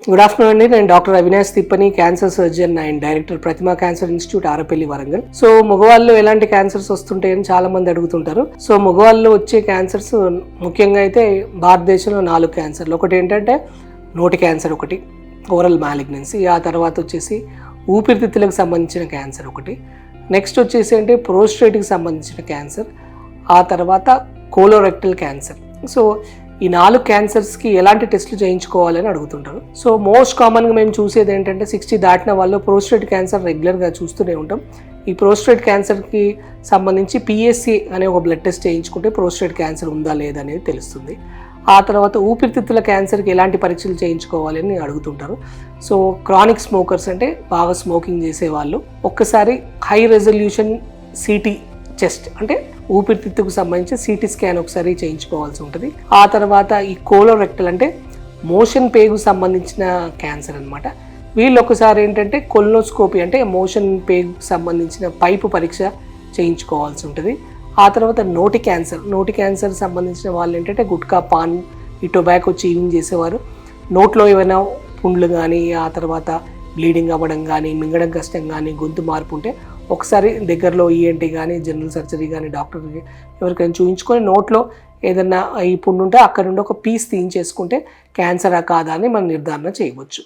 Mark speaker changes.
Speaker 1: Good afternoon అండి. నేను doctor Avinash Tippani, cancer surgeon and director Pratima cancer institute, Arapalli, Warangal. So మగవాళ్ళు ఎలాంటి క్యాన్సర్స్ వస్తుంటాయని చాలా మంది అడుగుతుంటారు. సో మగవాళ్ళు వచ్చే క్యాన్సర్స్ ముఖ్యంగా అయితే భారతదేశంలో 4 క్యాన్సర్లు. ఒకటి ఏంటంటే నోటి క్యాన్సర్, ఒకటి ఓరల్ మ్యాలిగ్నెన్సీ, ఆ తర్వాత వచ్చేసి ఊపిరితిత్తులకు సంబంధించిన క్యాన్సర్ ఒకటి, నెక్స్ట్ వచ్చేసి అంటే ప్రోస్టేట్కి సంబంధించిన క్యాన్సర్, ఆ తర్వాత కోలోరెక్టల్ క్యాన్సర్. సో ఈ 4 క్యాన్సర్స్కి ఎలాంటి టెస్టులు చేయించుకోవాలని అడుగుతుంటారు. సో మోస్ట్ కామన్గా మేము చూసేది ఏంటంటే 60 దాటిన వాళ్ళు ప్రోస్టేట్ క్యాన్సర్ రెగ్యులర్గా చూస్తూనే ఉంటాం. ఈ ప్రోస్టేట్ క్యాన్సర్కి సంబంధించి పిఎస్సి అనే ఒక బ్లడ్ టెస్ట్ చేయించుకుంటే ప్రోస్టేట్ క్యాన్సర్ ఉందా లేదా అనేది తెలుస్తుంది. ఆ తర్వాత ఊపిరితిత్తుల క్యాన్సర్కి ఎలాంటి పరీక్షలు చేయించుకోవాలి అని అడుగుతుంటారు. సో క్రానిక్ స్మోకర్స్ అంటే బాగా స్మోకింగ్ చేసేవాళ్ళు ఒక్కసారి హై రెజల్యూషన్ సిటీ చెస్ట్ అంటే ఊపిరితిత్తుకు సంబంధించి సిటీ స్కాన్ ఒకసారి చేయించుకోవాల్సి ఉంటుంది. ఆ తర్వాత ఈ కోలోరెక్టల్ అంటే మోషన్ పేగు సంబంధించిన క్యాన్సర్ అనమాట. వీళ్ళు ఒకసారి ఏంటంటే కొల్నోస్కోపీ అంటే మోషన్ పేగు సంబంధించిన పైపు పరీక్ష చేయించుకోవాల్సి ఉంటుంది. ఆ తర్వాత నోటి క్యాన్సర్ సంబంధించిన వాళ్ళు ఏంటంటే గుట్కా, పాన్, ఈ టొబాకో చీవింగ్ చేసేవారు. నోట్లో ఏమైనా పుండ్లు కానీ, ఆ తర్వాత బ్లీడింగ్ అవ్వడం కానీ, మింగడం కష్టం కానీ, గొంతు మార్పు ఉంటే ఒకసారి దగ్గరలో ఈఎన్టీ కానీ, జనరల్ సర్జరీ కానీ డాక్టర్కి ఎవరికైనా చూపించుకొని నోట్లో ఏదన్నా ఈ పుండు ఉంటే అక్కడ నుండి ఒక పీస్ తీయించేసుకుంటే క్యాన్సరా కాదా అని మనం నిర్ధారణ చేయవచ్చు.